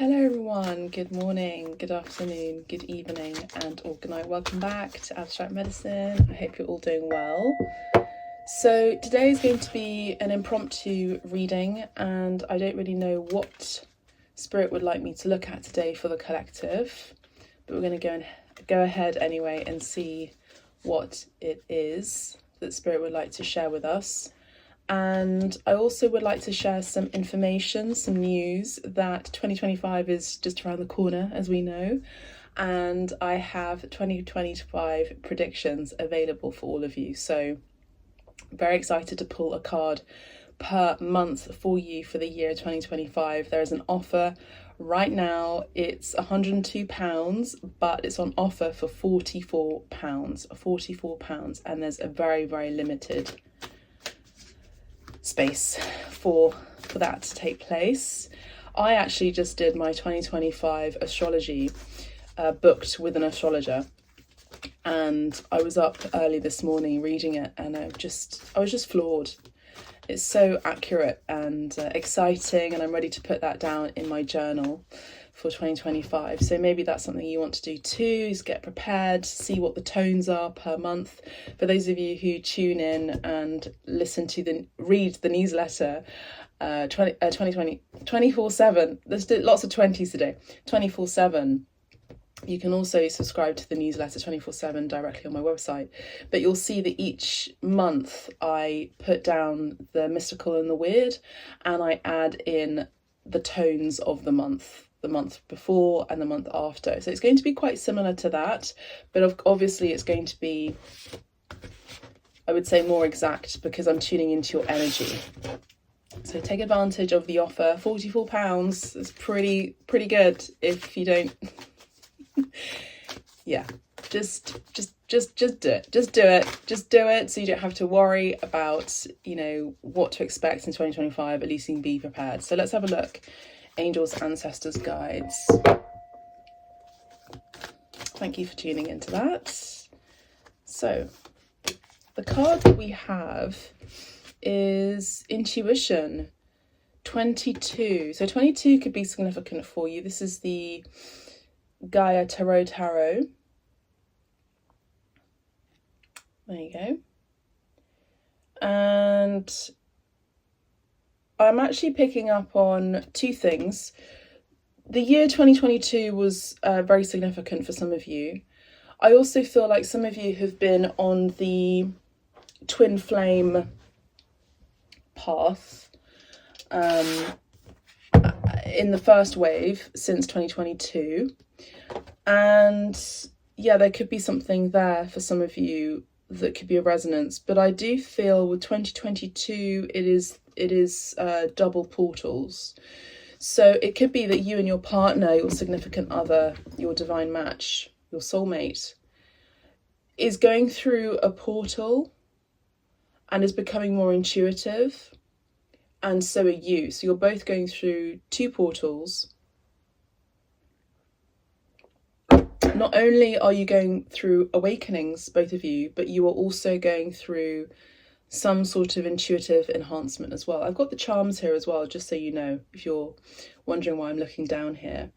Hello everyone, good morning, good afternoon, good evening and or good night. Welcome back to Abstract Medicine. I hope you're all doing well. So today is going to be an impromptu reading and I don't really know what Spirit would like me to look at today for the collective, but we're going to go ahead anyway and see what it is that Spirit would like to share with us. And I also would like to share some information, some news that 2025 is just around the corner, as we know. And I have 2025 predictions available for all of you. So very excited to pull a card per month for you for the year 2025. There is an offer right now. It's £102, but it's on offer for £44, and there's a very, very limited space for that to take place. I actually just did my 2025 astrology booked with an astrologer, and I was up early this morning reading it, and I was just floored. It's so accurate and exciting, and I'm ready to put that down in my journal for 2025. So maybe that's something you want to do too, is get prepared, see what the tones are per month. For those of you who tune in and read the newsletter 24/7, there's lots of 20s today, 24/7. You can also subscribe to the newsletter 24/7 directly on my website, but you'll see that each month I put down the mystical and the weird, and I add in the tones of the month before and the month after. So it's going to be quite similar to that, but obviously it's going to be, I would say, more exact because I'm tuning into your energy. So take advantage of the offer. £44 is pretty good if you don't. Yeah, just do it. Just do it so you don't have to worry about, what to expect in 2025. At least you can be prepared. So let's have a look. Angels, ancestors, guides. Thank you for tuning into that. So the card that we have is Intuition 22. So 22 could be significant for you. This is the Gaia Tarot. There you go. And I'm actually picking up on two things. The year 2022 was very significant for some of you. I also feel like some of you have been on the twin flame path in the first wave since 2022. And yeah, there could be something there for some of you that could be a resonance. But I do feel with 2022, it is double portals. So it could be that you and your partner, your significant other, your divine match, your soulmate, is going through a portal and is becoming more intuitive. And so are you. So you're both going through two portals. Not only are you going through awakenings, both of you, but you are also going through some sort of intuitive enhancement as well. I've got the charms here as well, just so you know, if you're wondering why I'm looking down here.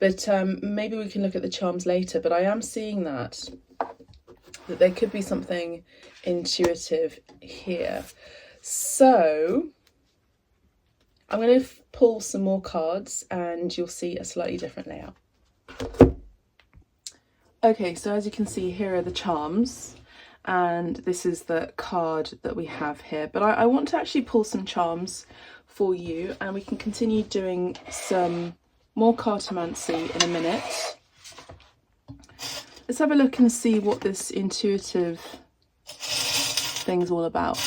But maybe we can look at the charms later. But I am seeing that there could be something intuitive here. So I'm going to pull some more cards and you'll see a slightly different layout. Okay, so as you can see, here are the charms, and this is the card that we have here. But I want to actually pull some charms for you, and we can continue doing some more cartomancy in a minute. Let's have a look and see what this intuitive thing's all about.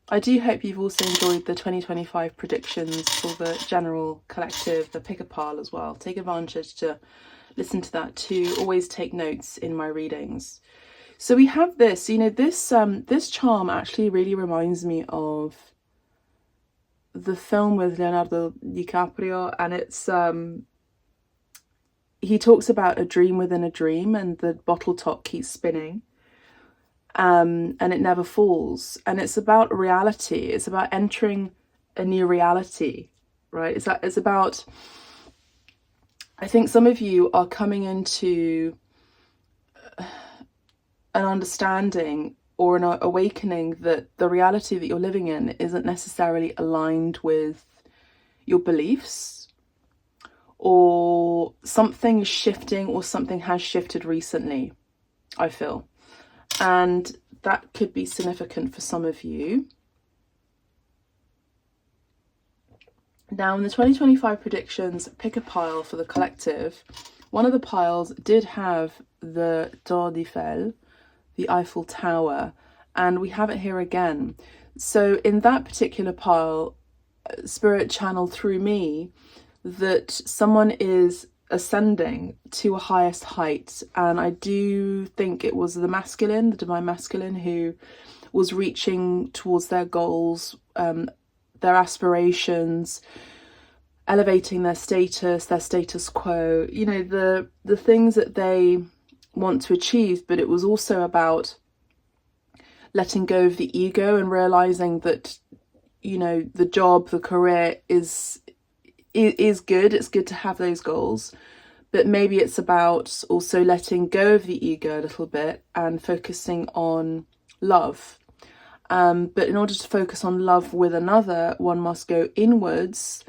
I do hope you've also enjoyed the 2025 predictions for the general collective, the pick a pile as well. Take advantage to listen to that too. Always take notes in my readings. So we have this, this charm actually really reminds me of the film with Leonardo DiCaprio, and it's he talks about a dream within a dream, and the bottle top keeps spinning. And it never falls. And it's about reality. It's about entering a new reality, right? It's about, I think some of you are coming into an understanding or an awakening that the reality that you're living in isn't necessarily aligned with your beliefs, or something is shifting, or something has shifted recently, I feel. And that could be significant for some of you. Now, in the 2025 predictions, pick a pile for the collective. One of the piles did have the Tour d'Eiffel, the Eiffel Tower, and we have it here again. So in that particular pile, Spirit channeled through me that someone is ascending to a highest height, and I do think it was the masculine, the divine masculine, who was reaching towards their goals, their aspirations, elevating their status quo, you know, the things that they want to achieve. But it was also about letting go of the ego and realizing that, you know, the job, the career is good. It's good to have those goals, but maybe it's about also letting go of the ego a little bit and focusing on love. But in order to focus on love with another, one must go inwards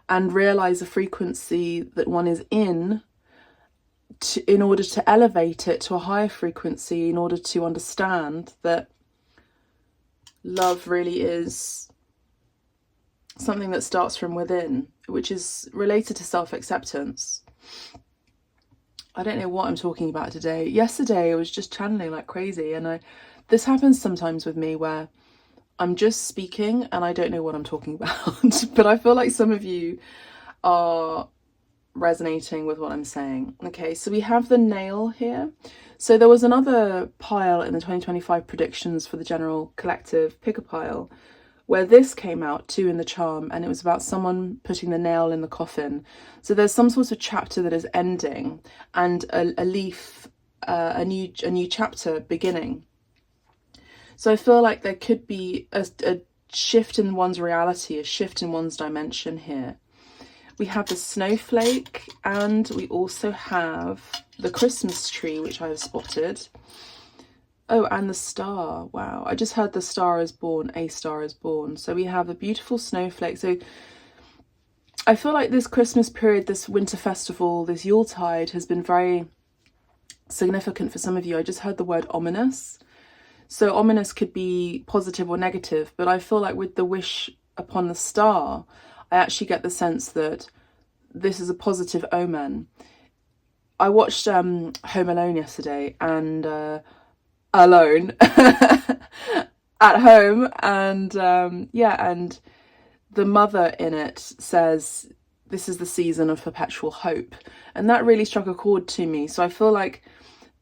and realize the frequency that one is in order to elevate it to a higher frequency, in order to understand that love really is something that starts from within, which is related to self-acceptance. I don't know what I'm talking about today. Yesterday I was just channeling like crazy, and this happens sometimes with me where I'm just speaking and I don't know what I'm talking about. But I feel like some of you are resonating with what I'm saying. Okay, so we have the nail here. So there was another pile in the 2025 predictions for the general collective, pick a pile, where this came out too in the charm, and it was about someone putting the nail in the coffin. So there's some sort of chapter that is ending, and a leaf, a new chapter beginning. So I feel like there could be a shift in one's reality, a shift in one's dimension here. We have the snowflake, and we also have the Christmas tree, which I have spotted. Oh, and the star. Wow, I just heard the star is born, a star is born. So we have a beautiful snowflake. So I feel like this Christmas period, this winter festival, this Yuletide has been very significant for some of you. I just heard the word ominous. So ominous could be positive or negative, but I feel like with the wish upon the star, I actually get the sense that this is a positive omen. I watched Home Alone yesterday, and alone at home, and and the mother in it says this is the season of perpetual hope, and that really struck a chord to me. So I feel like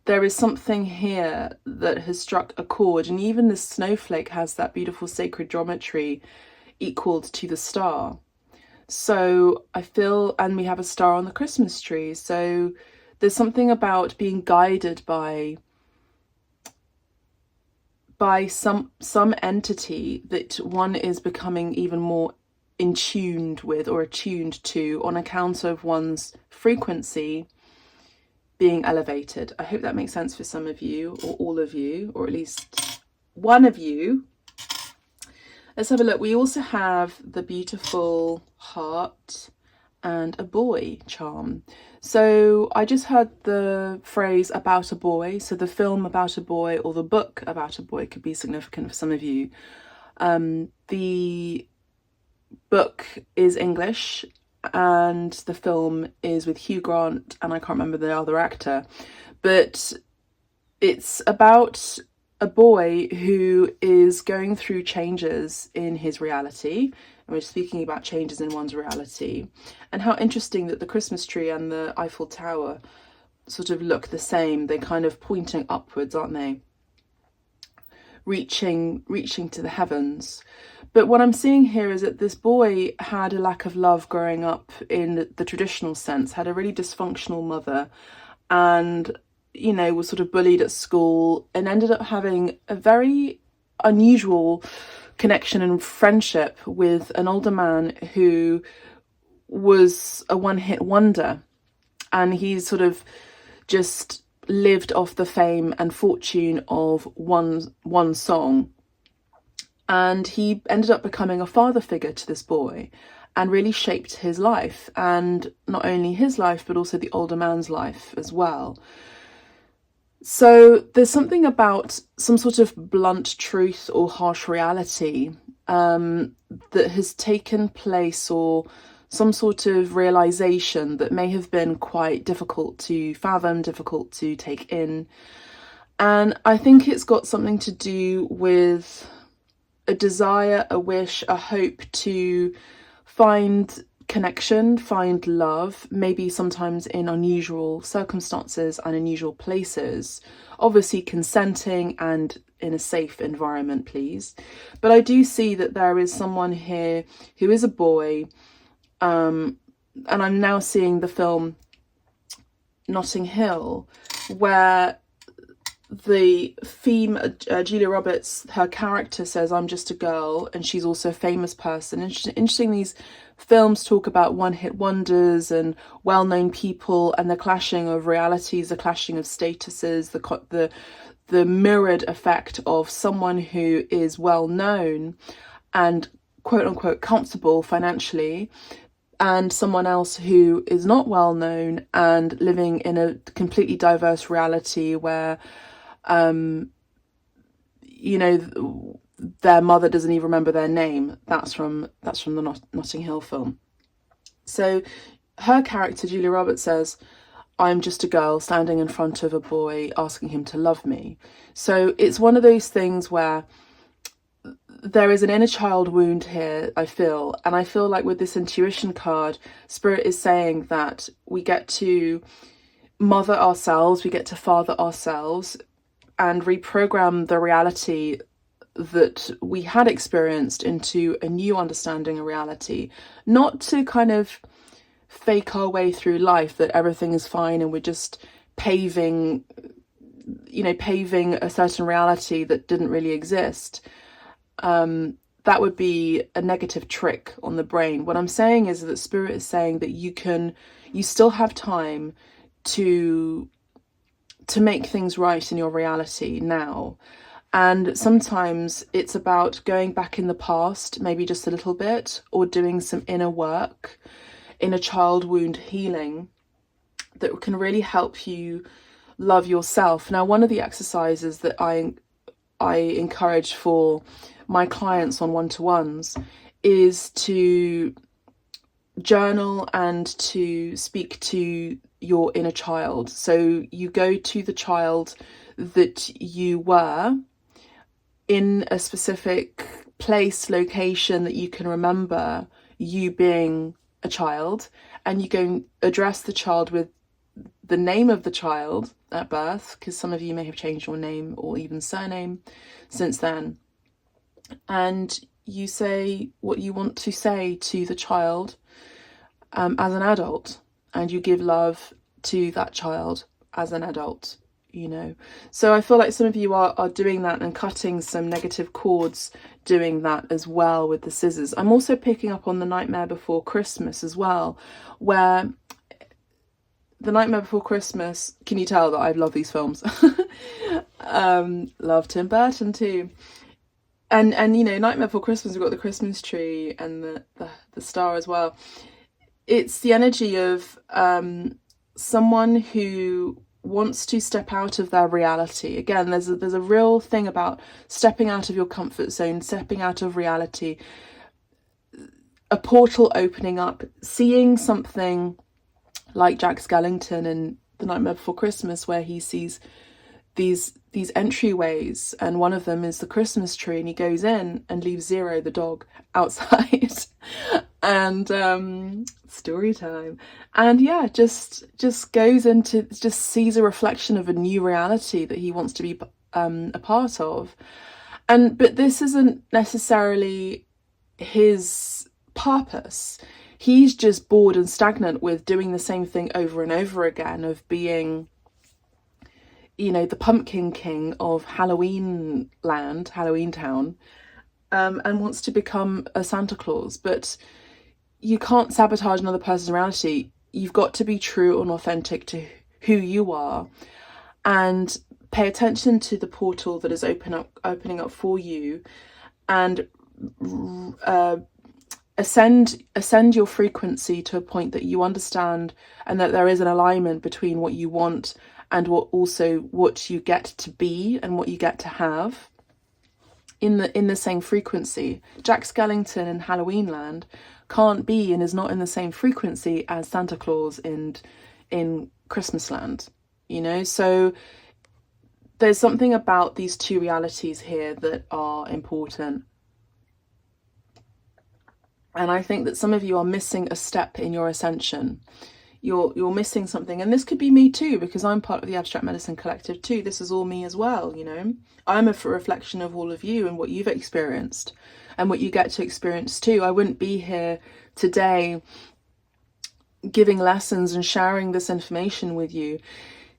there is something here that has struck a chord, and even this snowflake has that beautiful sacred geometry equaled to the star. So I feel, and we have a star on the Christmas tree, so there's something about being guided by some entity that one is becoming even more in tuned with, or attuned to, on account of one's frequency being elevated. I hope that makes sense for some of you, or all of you, or at least one of you. Let's have a look. We also have the beautiful heart and a boy charm. So I just heard the phrase about a boy. So the film About a Boy, or the book About a Boy, could be significant for some of you. The book is English, and the film is with Hugh Grant, and I can't remember the other actor, but it's about a boy who is going through changes in his reality, and we're speaking about changes in one's reality, and how interesting that the Christmas tree and the Eiffel Tower sort of look the same. They're kind of pointing upwards, aren't they? Reaching to the heavens. But what I'm seeing here is that this boy had a lack of love growing up in the traditional sense, had a really dysfunctional mother, and, you know, was sort of bullied at school, and ended up having a very unusual connection and friendship with an older man who was a one-hit wonder, and he sort of just lived off the fame and fortune of one song. And he ended up becoming a father figure to this boy and really shaped his life, and not only his life but also the older man's life as well. So there's something about some sort of blunt truth or harsh reality that has taken place, or some sort of realization that may have been quite difficult to fathom, difficult to take in. And I think it's got something to do with a desire, a wish, a hope to find connection, find love, maybe sometimes in unusual circumstances and unusual places, obviously consenting and in a safe environment, please. But I do see that there is someone here who is a boy, and I'm now seeing the film Notting Hill, where the theme, Julia Roberts, her character says, I'm just a girl, and she's also a famous person. Interesting, these films talk about one-hit wonders and well-known people and the clashing of realities, the clashing of statuses, the mirrored effect of someone who is well-known and quote-unquote comfortable financially, and someone else who is not well-known and living in a completely diverse reality where you know, their mother doesn't even remember their name. That's from the Notting Hill film. So her character, Julia Roberts, says, I'm just a girl standing in front of a boy asking him to love me. So it's one of those things where there is an inner child wound here, I feel. And I feel like with this intuition card, Spirit is saying that we get to mother ourselves, we get to father ourselves, and reprogram the reality that we had experienced into a new understanding of reality. Not to kind of fake our way through life, that everything is fine and we're just paving a certain reality that didn't really exist. That would be a negative trick on the brain. What I'm saying is that Spirit is saying that you still have time to make things right in your reality now. And sometimes it's about going back in the past, maybe just a little bit, or doing some inner work, inner child wound healing that can really help you love yourself. Now, one of the exercises that I encourage for my clients on one-to-ones is to journal and to speak to your inner child. So you go to the child that you were in a specific place, location that you can remember you being a child, and you go and address the child with the name of the child at birth, because some of you may have changed your name or even surname since then. And you say what you want to say to the child as an adult, and you give love to that child as an adult, you know. So I feel like some of you are doing that and cutting some negative cords doing that as well with the scissors. I'm also picking up on The Nightmare Before Christmas as well, where The Nightmare Before Christmas, can you tell that I love these films? Love Tim Burton too. And you know, Nightmare Before Christmas, we've got the Christmas tree and the star as well. It's the energy of someone who wants to step out of their reality. Again, there's a real thing about stepping out of your comfort zone, stepping out of reality, a portal opening up, seeing something like Jack Skellington in The Nightmare Before Christmas, where he sees these entryways, and one of them is the Christmas tree, and he goes in and leaves Zero, the dog, outside. And story time. And yeah, just goes into, just sees a reflection of a new reality that he wants to be a part of. But this isn't necessarily his purpose. He's just bored and stagnant with doing the same thing over and over again, of being, you know, the Pumpkin King of Halloween land, Halloween Town. and wants to become a Santa Claus, but you can't sabotage another person's reality. You've got to be true and authentic to who you are, and pay attention to the portal that is opening up for you, and ascend your frequency to a point that you understand, and that there is an alignment between what you want and what you get to be and what you get to have in the same frequency. Jack Skellington in Halloween Land can't be and is not in the same frequency as Santa Claus in Christmas Land, you know. So there's something about these two realities here that are important. And I think that some of you are missing a step in your ascension. You're missing something, and this could be me too, because I'm part of the Abstract Medicine Collective too. This is all me as well, you know. I'm a reflection of all of you and what you've experienced and what you get to experience too. I wouldn't be here today giving lessons and sharing this information with you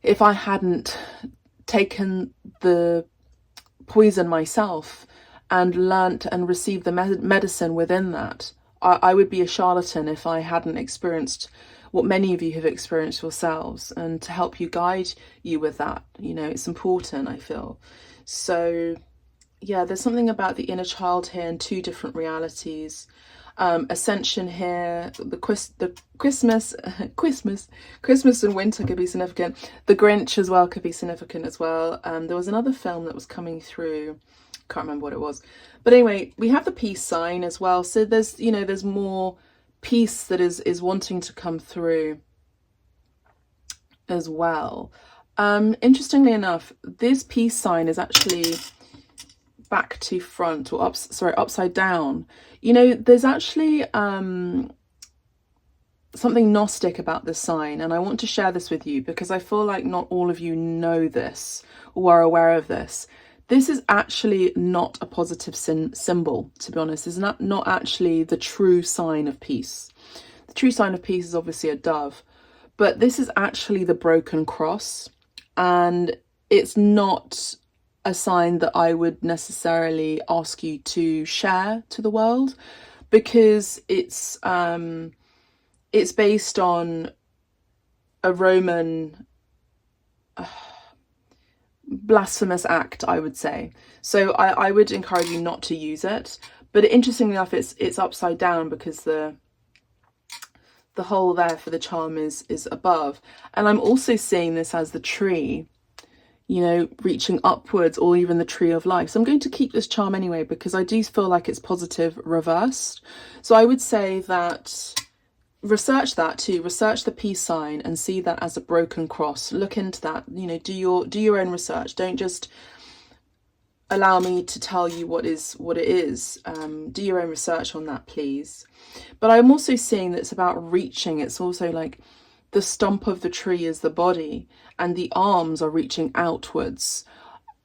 if I hadn't taken the poison myself and learnt and received the medicine within that. I would be a charlatan if I hadn't experienced what many of you have experienced yourselves, and to help you guide you with that, you know, it's important, I feel. So yeah, there's something about the inner child here in two different realities. Ascension here, the Christmas and winter could be significant. The Grinch as well could be significant as well. There was another film that was coming through, can't remember what it was, but anyway, we have the peace sign as well. So there's, you know, there's more peace that is wanting to come through as well. Interestingly enough, this peace sign is actually back to front, or upside down. You know, there's actually something Gnostic about this sign, and I want to share this with you because I feel like not all of you know this or are aware of this. This is actually not a positive symbol, to be honest. It's not actually the true sign of peace. The true sign of peace is obviously a dove, but this is actually the broken cross, and it's not a sign that I would necessarily ask you to share to the world, because it's based on a Roman blasphemous act, I would say. So I would encourage you not to use it. But interestingly enough, it's upside down because the hole there for the charm is above. And I'm also seeing this as the tree, you know, reaching upwards, or even the tree of life. So I'm going to keep this charm anyway, because I do feel like it's positive reversed. So I would say that research that too. Research the peace sign and see that as a broken cross. Look into that, you know, do your own research. Don't just allow me to tell you what it is. Do your own research on that, please. But I'm also seeing that it's about reaching. It's also like the stump of the tree is the body, and the arms are reaching outwards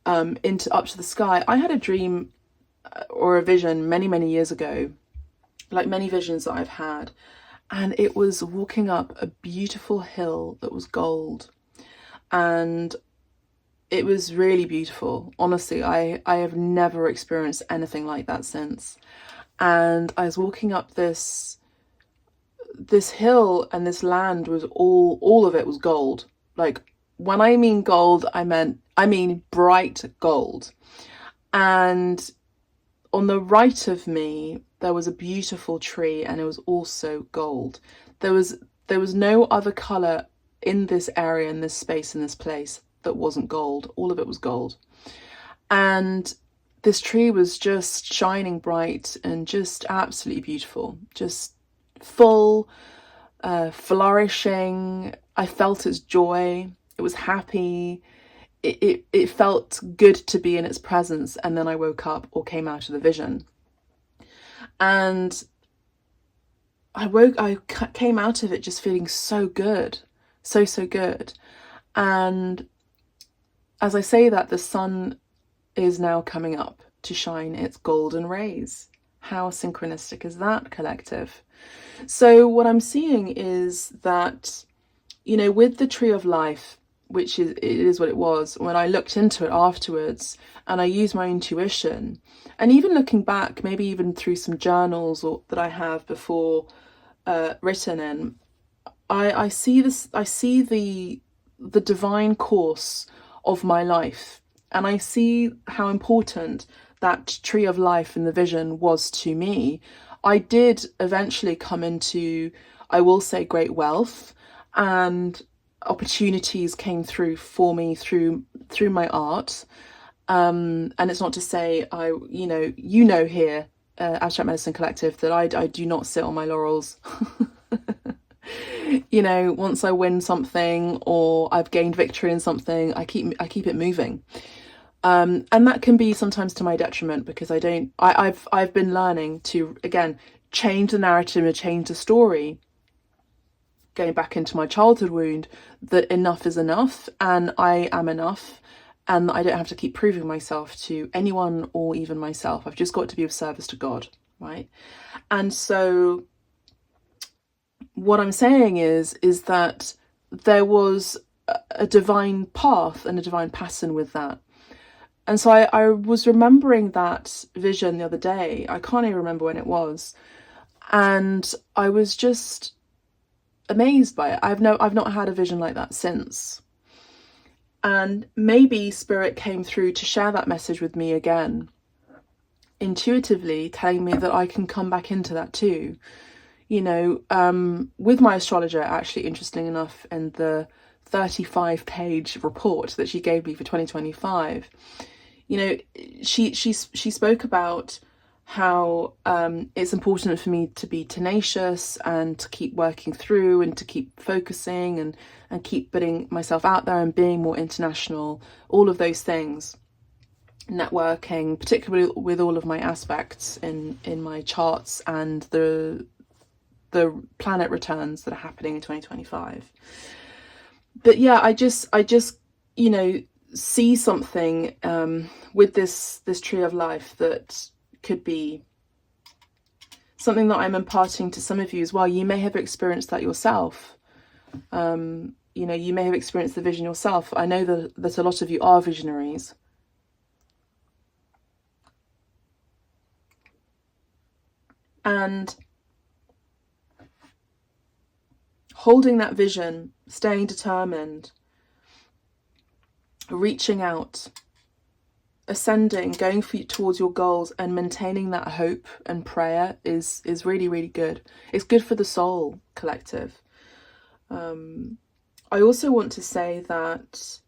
up to the sky. I had a dream or a vision many years ago, like many visions that I've had, and it was walking up a beautiful hill that was gold, and it was really beautiful. Honestly, I have never experienced anything like that since. And I was walking up this hill, and this land was all of it was gold. Like, when I mean gold, I mean bright gold. And on the right of me, there was a beautiful tree, and it was also gold. There was no other color in this area, in this space, in this place that wasn't gold. All of it was gold. And this tree was just shining bright and just absolutely beautiful, just full, flourishing. I felt its joy. It was happy. It felt good to be in its presence. And then I woke up, or came out of the vision, and I came out of it just feeling so good, so good. And as I say that, the sun is now coming up to shine its golden rays. How synchronistic is that, collective? So what I'm seeing is that, you know, with the tree of life, which it is what it was, when I looked into it afterwards and I used my intuition, and even looking back, maybe even through some journals that I have before written in, I see the divine course of my life, and I see how important that tree of life in the vision was to me. I did eventually come into, I will say, great wealth, and opportunities came through for me through my art. And it's not to say here, Abstract Medicine Collective, that I do not sit on my laurels. Once I win something or I've gained victory in something, I keep it moving. And that can be sometimes to my detriment, because I've been learning to, again, change the narrative and change the story, going back into my childhood wound, that enough is enough and I am enough, and I don't have to keep proving myself to anyone or even myself. I've just got to be of service to God, right? And so what I'm saying is that there was a divine path and a divine pattern with that. And so I was remembering that vision the other day. I can't even remember when it was. And I was just amazed by it. I've not had a vision like that since. And maybe Spirit came through to share that message with me again, intuitively telling me that I can come back into that too. With my astrologer, actually, interesting enough, in the 35-page report that she gave me for 2025, she spoke about how it's important for me to be tenacious and to keep working through and to keep focusing and keep putting myself out there and being more international, all of those things, networking, particularly with all of my aspects in my charts and the planet returns that are happening in 2025. But yeah, I just see something with this tree of life that could be something that I'm imparting to some of you as well. You may have experienced that yourself. You may have experienced the vision yourself. I know that a lot of you are visionaries. And holding that vision, staying determined, reaching out, ascending, going towards your goals, and maintaining that hope and prayer is really, really good. It's good for the soul, collective. I also want to say that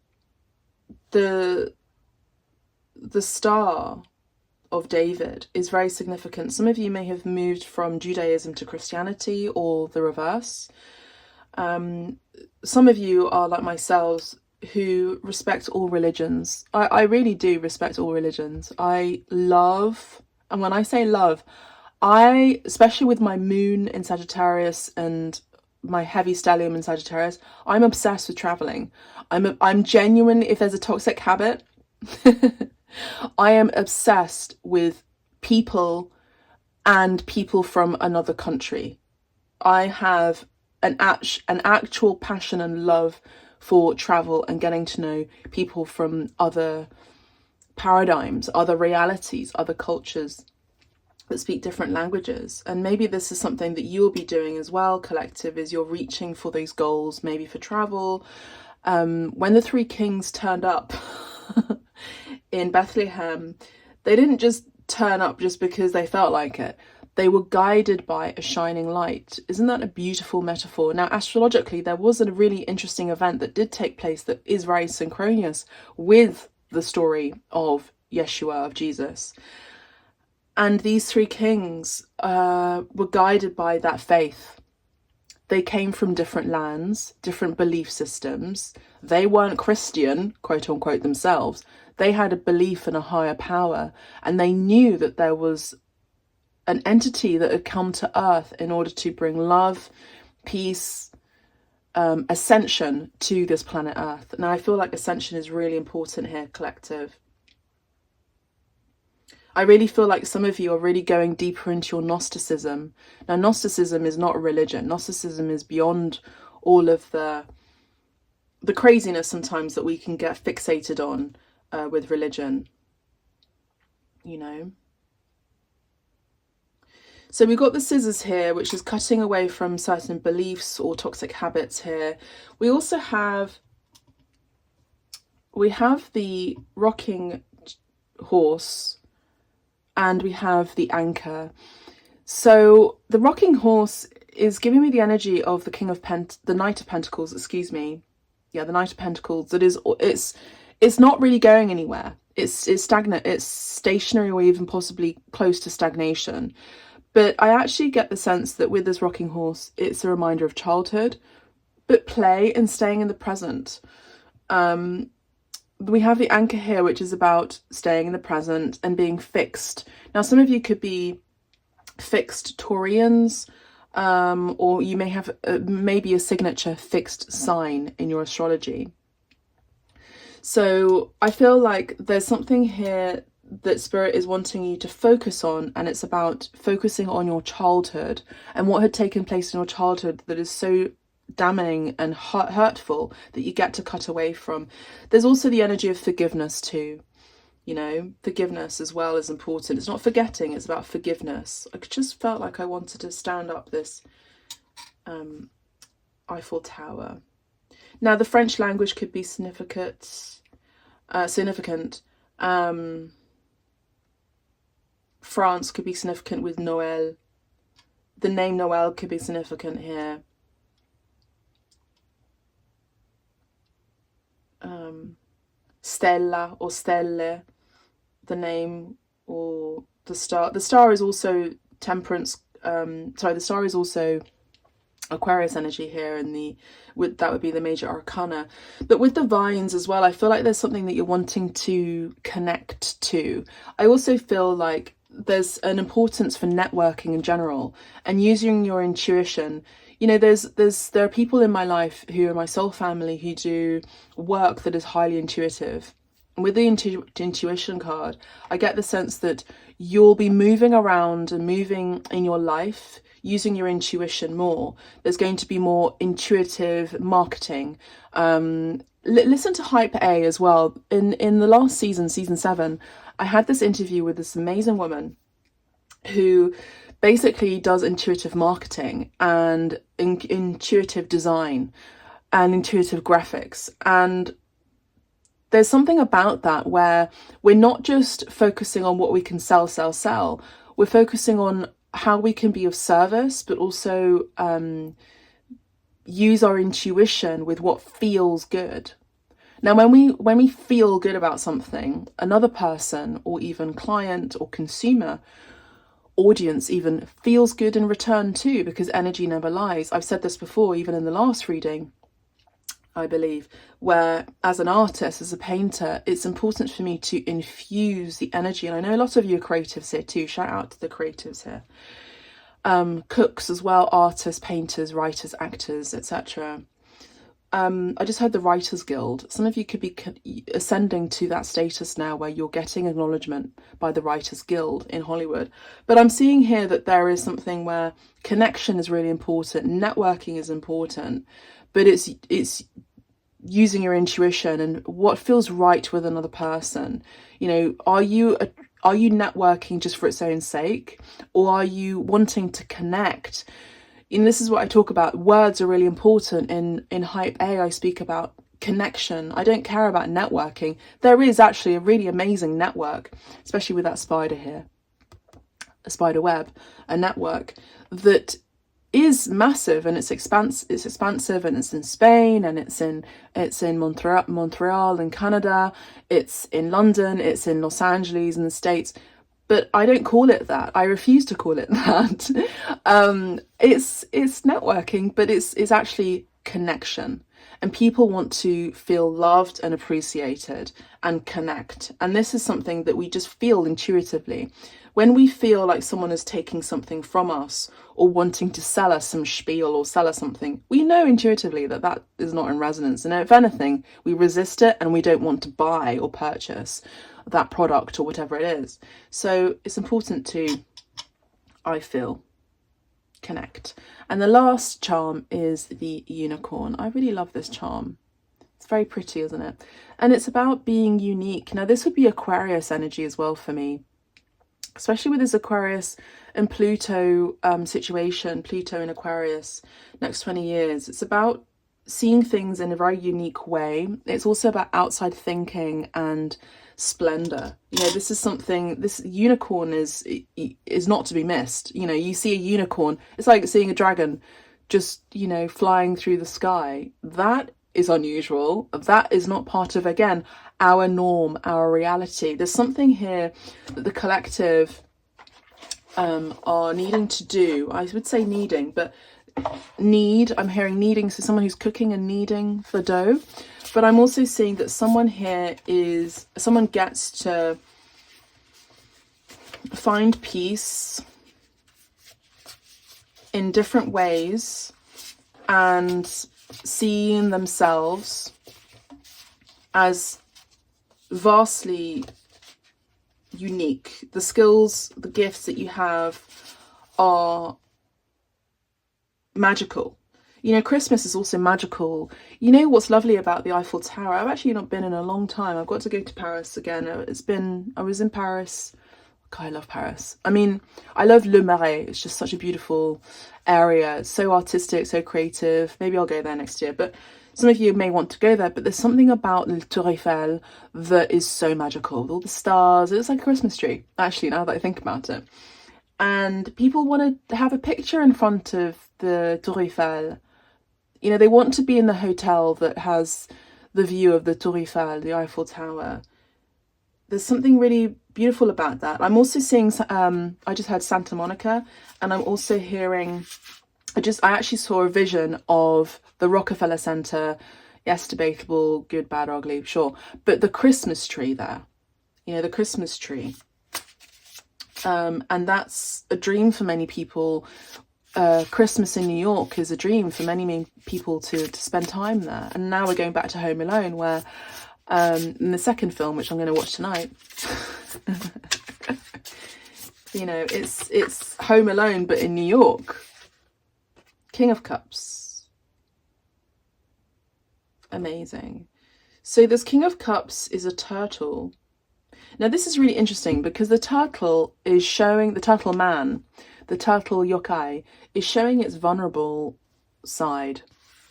the star of David is very significant. Some of you may have moved from Judaism to Christianity, or the reverse. Some of you are like myself, who respect all religions. I really do respect all religions. I love, and when I say love, especially with my moon in Sagittarius and my heavy stellium in Sagittarius, I'm obsessed with traveling. I'm genuine. If there's a toxic habit, I am obsessed with people and people from another country. I have an actual passion and love for travel and getting to know people from other paradigms, other realities, other cultures that speak different languages. And maybe this is something that you'll be doing as well, collective, is you're reaching for those goals, maybe for travel. When the three kings turned up in Bethlehem, they didn't just turn up just because they felt like it. They were guided by a shining light. Isn't that a beautiful metaphor? Now, astrologically, there was a really interesting event that did take place that is very synchronous with the story of Yeshua, of Jesus. And these three kings were guided by that faith. They came from different lands, different belief systems. They weren't Christian, quote unquote, themselves. They had a belief in a higher power, and they knew that there was an entity that had come to earth in order to bring love, peace, ascension to this planet Earth. Now, I feel like ascension is really important here, collective. I really feel like some of you are really going deeper into your Gnosticism. Now, Gnosticism is not a religion. Gnosticism is beyond all of the the craziness sometimes that we can get fixated on with religion, you know. So we've got the scissors here, which is cutting away from certain beliefs or toxic habits here. We also have, the rocking horse, and we have the anchor. So the rocking horse is giving me the energy of the the Knight of Pentacles, excuse me. Yeah, the Knight of Pentacles. It's not really going anywhere. It's stagnant, it's stationary, or even possibly close to stagnation. But I actually get the sense that with this rocking horse, it's a reminder of childhood, but play and staying in the present. We have the anchor here, which is about staying in the present and being fixed. Now, some of you could be fixed Taurians, or you may have maybe a signature fixed sign in your astrology. So I feel like there's something here that Spirit is wanting you to focus on, and it's about focusing on your childhood and what had taken place in your childhood that is so damning and hurtful that you get to cut away from. There's also the energy of forgiveness too, you know. Forgiveness as well is important. It's not forgetting, it's about forgiveness. I just felt like I wanted to stand up this Eiffel Tower. Now the French language could be significant. France could be significant with Noel. The name Noel could be significant here. Stella or Stelle, the name, or the star. The star is also temperance. The star is also Aquarius energy here, and that would be the major arcana. But with the vines as well, I feel like there's something that you're wanting to connect to. I also feel like there's an importance for networking in general and using your intuition. You know, there are people in my life who are my soul family who do work that is highly intuitive. And with the intuition card, I get the sense that you'll be moving around and moving in your life using your intuition more. There's going to be more intuitive marketing. Listen to Hype A as well. In the last season, season 7, I had this interview with this amazing woman who basically does intuitive marketing and intuitive design and intuitive graphics. And there's something about that where we're not just focusing on what we can sell. We're focusing on how we can be of service, but also use our intuition with what feels good. Now, when we feel good about something, another person or even client or consumer, audience even, feels good in return too, because energy never lies. I've said this before, even in the last reading, I believe, where as an artist, as a painter, it's important for me to infuse the energy. And I know a lot of you are creatives here too. Shout out to the creatives here. Cooks as well, artists, painters, writers, actors, etc. I just heard the Writers Guild. Some of you could be ascending to that status now where you're getting acknowledgement by the Writers Guild in Hollywood. But I'm seeing here that there is something where connection is really important, networking is important, but it's using your intuition and what feels right with another person. You know, are you networking just for its own sake, or are you wanting to connect? And this is what I talk about. Words are really important. In Hype A, I speak about connection. I don't care about networking. There is actually a really amazing network, especially with that spider here, a spider web, a network that is massive, and it's expansive, and it's in Spain, and it's in Montreal in Canada, it's in London, it's in Los Angeles in the States. But I don't call it that. I refuse to call it that. It's networking, but it's actually connection. And people want to feel loved and appreciated and connect. And this is something that we just feel intuitively. When we feel like someone is taking something from us or wanting to sell us some spiel or sell us something, we know intuitively that that is not in resonance. And if anything, we resist it and we don't want to buy or purchase that product or whatever it is. So it's important to, I feel, connect. And the last charm is the unicorn. I really love this charm. It's very pretty, isn't it? And it's about being unique. Now, this would be Aquarius energy as well for me, especially with this Aquarius and Pluto situation, Pluto in Aquarius next 20 years. It's about seeing things in a very unique way. It's also about outside thinking and splendor. You know, this is something, this unicorn is not to be missed. You know, you see a unicorn, it's like seeing a dragon just, you know, flying through the sky. That is unusual. That is not part of, again, our norm, our reality. There's something here that the collective are needing to do. I would say needing, but I'm hearing kneading, so someone who's cooking and kneading the dough. But I'm also seeing that someone gets to find peace in different ways and seeing themselves as vastly unique. The skills, the gifts that you have are magical. You know, Christmas is also magical. You know what's lovely about the Eiffel Tower? I've actually not been in a long time. I've got to go to Paris again. I was in Paris. God, I love Paris. I mean, I love Le Marais. It's just such a beautiful area. It's so artistic, so creative. Maybe I'll go there next year. But some of you may want to go there. But there's something about the Tour Eiffel that is so magical. With all the stars. It's like a Christmas tree, actually, now that I think about it. And people want to have a picture in front of the Tour Eiffel. You know, they want to be in the hotel that has the view of the Tour Eiffel, the Eiffel Tower. There's something really beautiful about that. I'm also seeing, I just heard Santa Monica, and I'm also hearing, I actually saw a vision of the Rockefeller Center. Yes, debatable, good, bad, ugly, sure. But the Christmas tree there, you know, the Christmas tree. And that's a dream for many people. Christmas in New York is a dream for many people to spend time there. And now we're going back to Home Alone, where in the second film, which I'm going to watch tonight, you know, it's Home Alone but in New York. King of Cups, amazing. So this King of Cups is a turtle. Now this is really interesting because the turtle is showing, the turtle man, the turtle yokai, is showing its vulnerable side.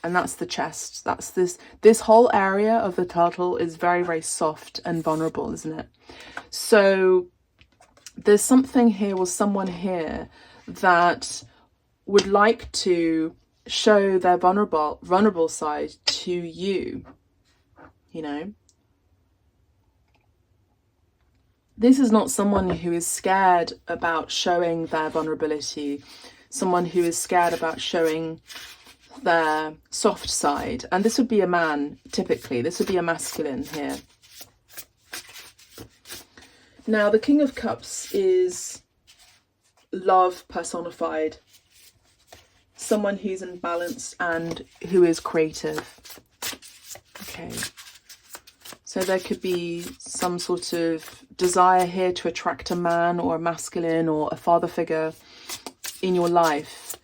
And that's the chest. That's this whole area of the turtle is very, very soft and vulnerable, isn't it? So there's something here with someone here that would like to show their vulnerable side to you, you know. This is not someone who is scared about showing their vulnerability, someone who is scared about showing their soft side. And this would be a man, typically. This would be a masculine here. Now, the King of Cups is love personified. Someone who's in balance and who is creative. Okay. So there could be some sort of desire here to attract a man or a masculine or a father figure in your life.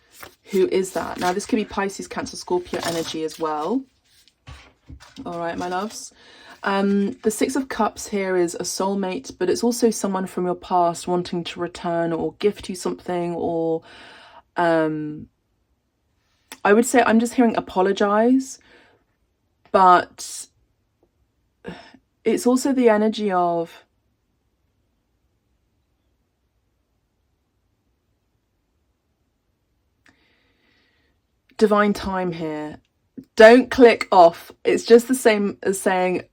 Who is that? Now, this could be Pisces, Cancer, Scorpio energy as well. All right, my loves. The Six of Cups here is a soulmate, but it's also someone from your past wanting to return or gift you something, or I would say, I'm just hearing apologize, but it's also the energy of divine time here. Don't click off. It's just the same as saying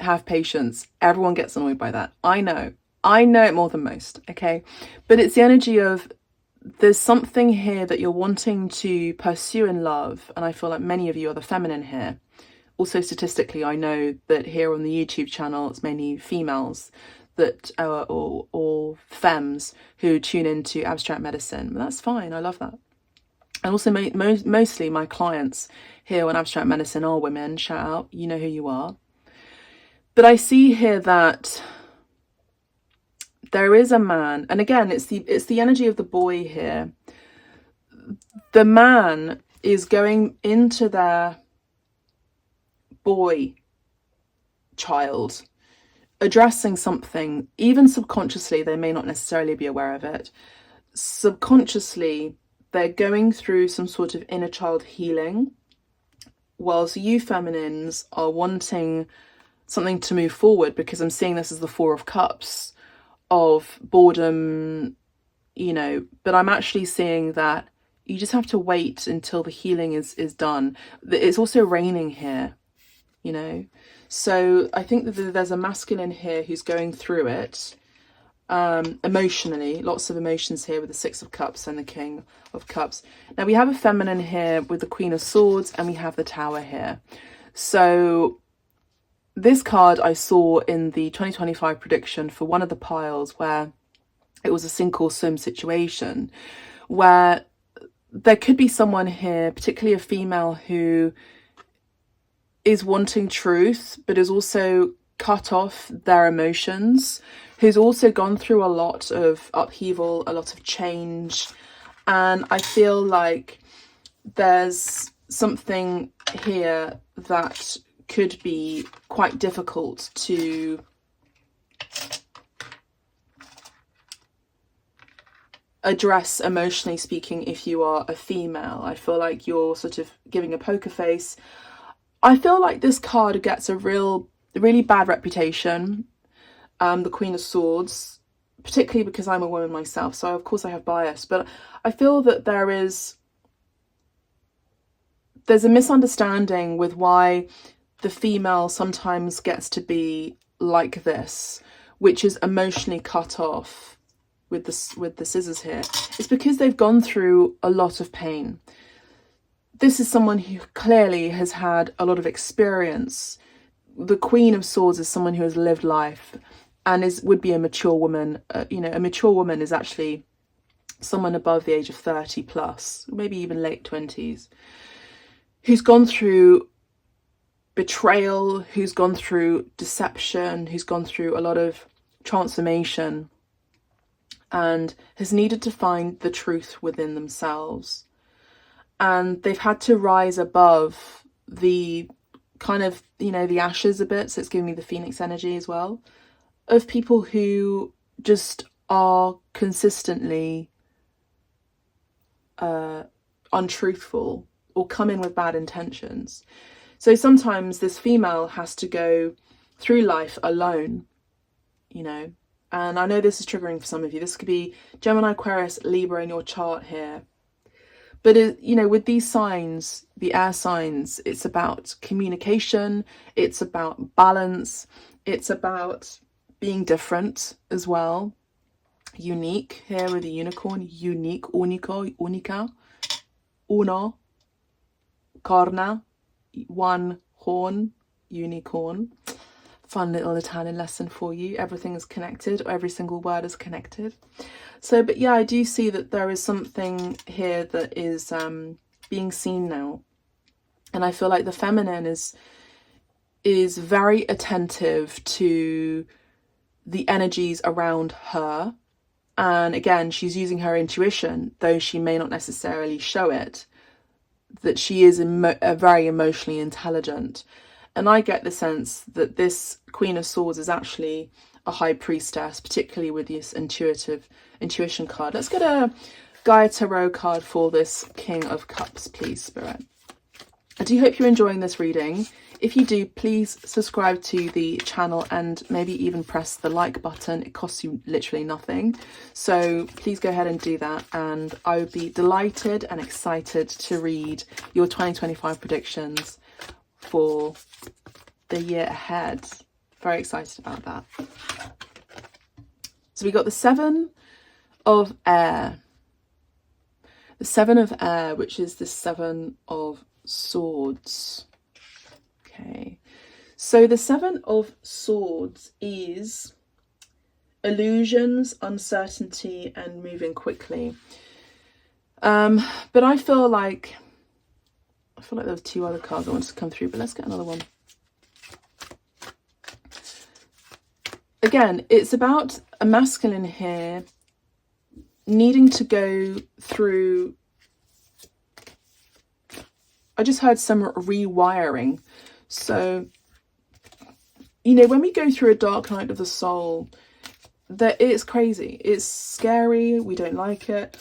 have patience. Everyone gets annoyed by that. I know it more than most, okay? But it's the energy of there's something here that you're wanting to pursue in love, and I feel like many of you are the feminine here. Also, statistically, I know that here on the YouTube channel, it's mainly females that or femmes who tune into abstract medicine. But that's fine. I love that. And also mostly my clients here on abstract medicine are women. Shout out, you know who you are. But I see here that there is a man, and again, it's the energy of the boy here. The man is going into their boy child addressing something, even subconsciously. They may not necessarily be aware of it. Subconsciously, they're going through some sort of inner child healing, whilst you feminines are wanting something to move forward, because I'm seeing this as the Four of Cups of boredom, you know, but I'm actually seeing that you just have to wait until the healing is done. It's also raining here, you know, so I think that there's a masculine here who's going through it emotionally. Lots of emotions here with the Six of Cups and the King of Cups. Now we have a feminine here with the Queen of Swords, and we have the Tower here. So this card I saw in the 2025 prediction for one of the piles, where it was a sink or swim situation, where there could be someone here, particularly a female, who is wanting truth, but is also cut off their emotions, who's also gone through a lot of upheaval, a lot of change. And I feel like there's something here that could be quite difficult to address emotionally speaking if you are a female. I feel like you're sort of giving a poker face. I feel like this card gets a really bad reputation, the Queen of Swords, particularly because I'm a woman myself, so of course I have bias, but I feel that there's a misunderstanding with why the female sometimes gets to be like this, which is emotionally cut off with the scissors here. It's because they've gone through a lot of pain. This is someone who clearly has had a lot of experience. The Queen of Swords is someone who has lived life and would be a mature woman. You know, a mature woman is actually someone above the age of 30 plus, maybe even late 20s, who's gone through betrayal, who's gone through deception, who's gone through a lot of transformation, and has needed to find the truth within themselves. And they've had to rise above the kind of, you know, the ashes a bit. So it's giving me the Phoenix energy as well, of people who just are consistently untruthful or come in with bad intentions. So sometimes this female has to go through life alone, you know. And I know this is triggering for some of you. This could be Gemini, Aquarius, Libra in your chart here. But, you know, with these signs, the air signs, it's about communication, it's about balance, it's about being different as well. Unique here with the unicorn, unique, único, única, uno, corna, one horn, unicorn. Fun little Italian lesson for you. Everything is connected, or every single word is connected. So, but yeah, I do see that there is something here that is being seen now. And I feel like the feminine is very attentive to the energies around her. And again, she's using her intuition, though she may not necessarily show it, that she is very emotionally intelligent. And I get the sense that this Queen of Swords is actually a high priestess, particularly with this intuition card. Let's get a Gaia Tarot card for this King of Cups, please, Spirit. I do hope you're enjoying this reading. If you do, please subscribe to the channel and maybe even press the like button. It costs you literally nothing. So please go ahead and do that. And I would be delighted and excited to read your 2025 predictions for the year ahead. Very excited about that. So we got the Seven of Air. The Seven of Air, which is the Seven of Swords. Okay. So the Seven of Swords is illusions, uncertainty, and moving quickly. But I feel like there was two other cards I wanted to come through, but let's get another one. Again, it's about a masculine here needing to go through, I just heard some rewiring. So you know, when we go through a dark night of the soul, that it's crazy. It's scary. We don't like it.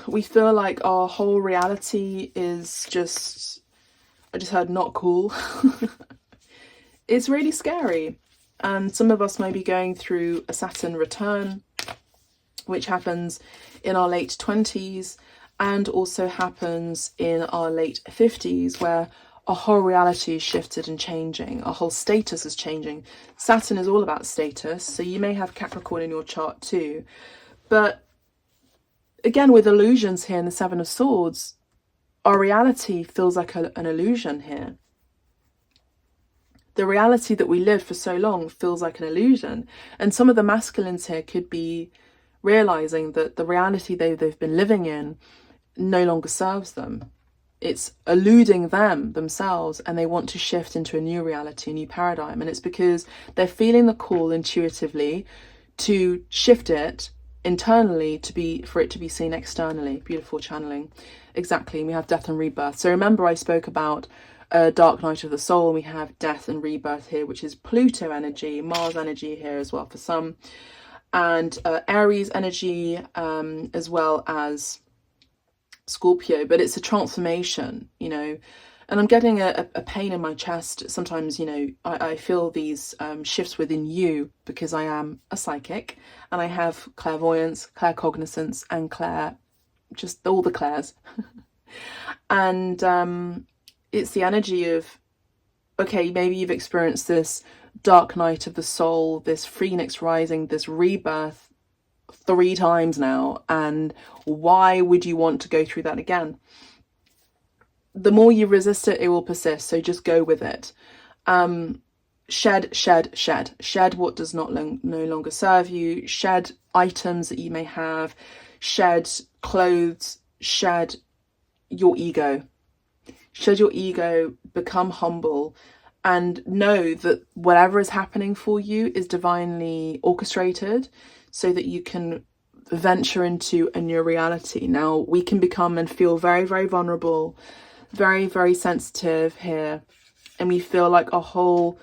We feel like our whole reality is just, I just heard not cool. It's really scary. And some of us may be going through a Saturn return, which happens in our late 20s and also happens in our late 50s, where our whole reality is shifted and changing. Our whole status is changing. Saturn is all about status, so you may have Capricorn in your chart too. But again, with illusions here in the Seven of Swords, our reality feels like an illusion here. The reality that we lived for so long feels like an illusion. And some of the masculines here could be realizing that the reality they've been living in no longer serves them. It's eluding themselves, and they want to shift into a new reality, a new paradigm. And it's because they're feeling the call intuitively to shift it internally for it to be seen externally. Beautiful channeling. Exactly. We have death and rebirth. So remember, I spoke about dark night of the soul, and we have death and rebirth here, which is Pluto energy, Mars energy here as well for some, and Aries energy, as well as Scorpio. But it's a transformation, you know, and I'm getting a pain in my chest sometimes. You know, I feel these shifts within you because I am a psychic, and I have clairvoyance, claircognizance, and just all the clairs. And it's the energy of, okay, maybe you've experienced this dark night of the soul, this phoenix rising, this rebirth 3 times now, and why would you want to go through that again? The more you resist it, it will persist. So just go with it. Shed what does no longer serve you. Shed items that you may have. Shed clothes. Shed your ego. Shed your ego, become humble, and know that whatever is happening for you is divinely orchestrated so that you can venture into a new reality. Now, we can become and feel very, very vulnerable, very, very sensitive here, and we feel like our whole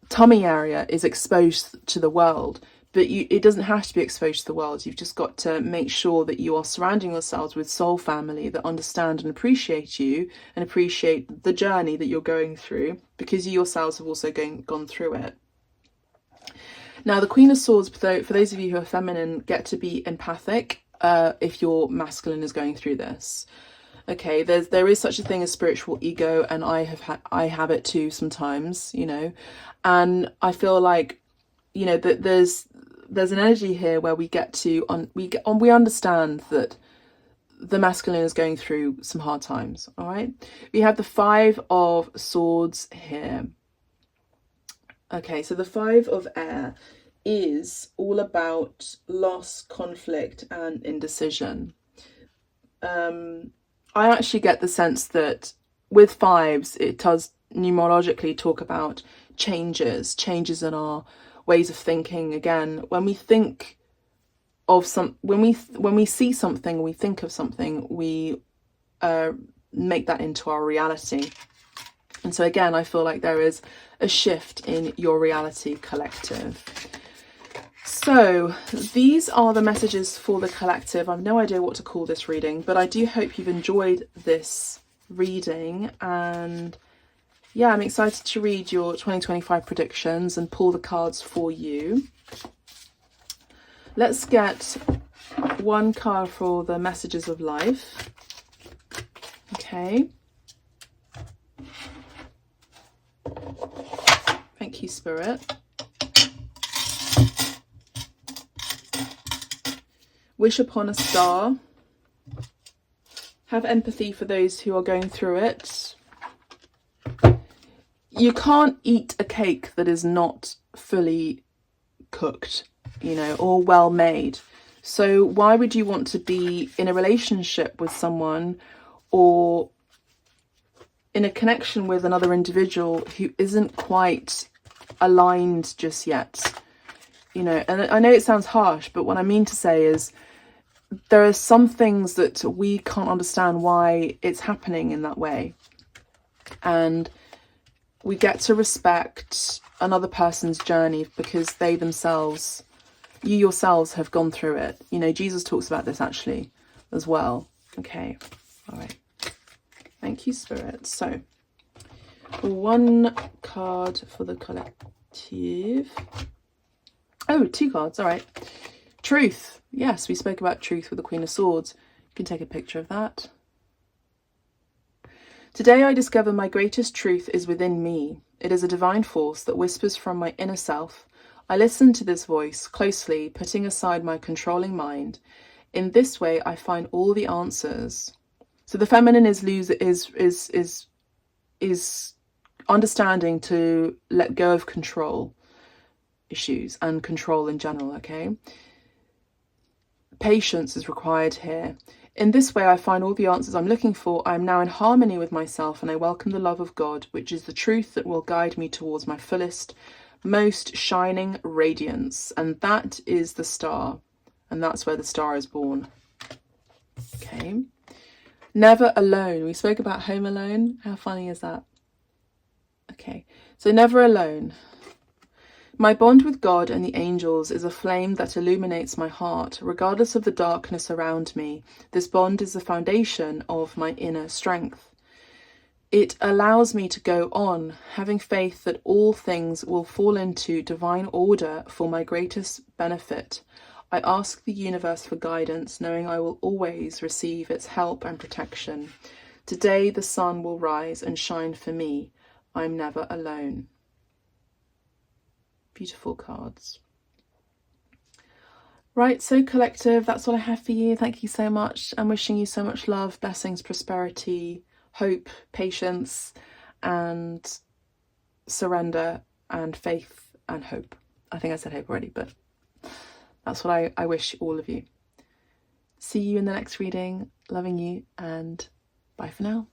tummy area is exposed to the world. But it doesn't have to be exposed to the world. You've just got to make sure that you are surrounding yourselves with soul family that understand and appreciate you and appreciate the journey that you're going through, because you yourselves have also gone through it. Now, the Queen of Swords, for those of you who are feminine, get to be empathic if your masculine is going through this. Okay, there is such a thing as spiritual ego, and I have it too sometimes, you know, and I feel like, you know, that there's an energy here where we get to we understand that the masculine is going through some hard times. All right, we have the 5 of Swords here. Okay, so the 5 of Air is all about loss, conflict, and indecision. I actually get the sense that with 5s, it does numerologically talk about changes in our ways of thinking. Again, when we think of when we see something, we think of something, we make that into our reality. And so again, I feel like there is a shift in your reality, collective. So these are the messages for the collective. I have no idea what to call this reading, but I do hope you've enjoyed this reading. And yeah, I'm excited to read your 2025 predictions and pull the cards for you. Let's get one card for the messages of life. Okay. Thank you, Spirit. Wish upon a star. Have empathy for those who are going through it. You can't eat a cake that is not fully cooked, you know, or well made. So why would you want to be in a relationship with someone or in a connection with another individual who isn't quite aligned just yet? You know, and I know it sounds harsh, but what I mean to say is there are some things that we can't understand why it's happening in that way. And we get to respect another person's journey because they themselves, you yourselves have gone through it. You know, Jesus talks about this actually as well. Okay, all right. Thank you, Spirit. So, one card for the collective. Oh, 2 cards, all right. Truth. Yes, we spoke about truth with the Queen of Swords. You can take a picture of that. Today I discover my greatest truth is within me. It is a divine force that whispers from my inner self. I listen to this voice closely, putting aside my controlling mind. In this way, I find all the answers. So the feminine is understanding to let go of control issues and control in general, okay? Patience is required here. In this way, I find all the answers I'm looking for. I am now in harmony with myself, and I welcome the love of God, which is the truth that will guide me towards my fullest, most shining radiance. And that is the star. And that's where the star is born. Okay. Never alone. We spoke about Home Alone. How funny is that? Okay. So never alone. My bond with God and the angels is a flame that illuminates my heart, regardless of the darkness around me. This bond is the foundation of my inner strength. It allows me to go on, having faith that all things will fall into divine order for my greatest benefit. I ask the universe for guidance, knowing I will always receive its help and protection. Today the sun will rise and shine for me. I'm never alone. Beautiful cards. Right, so collective, that's what I have for you. Thank you so much. I'm wishing you so much love, blessings, prosperity, hope, patience, and surrender, and faith and hope. I think I said hope already, but that's what I wish all of you. See you in the next reading. Loving you, and bye for now.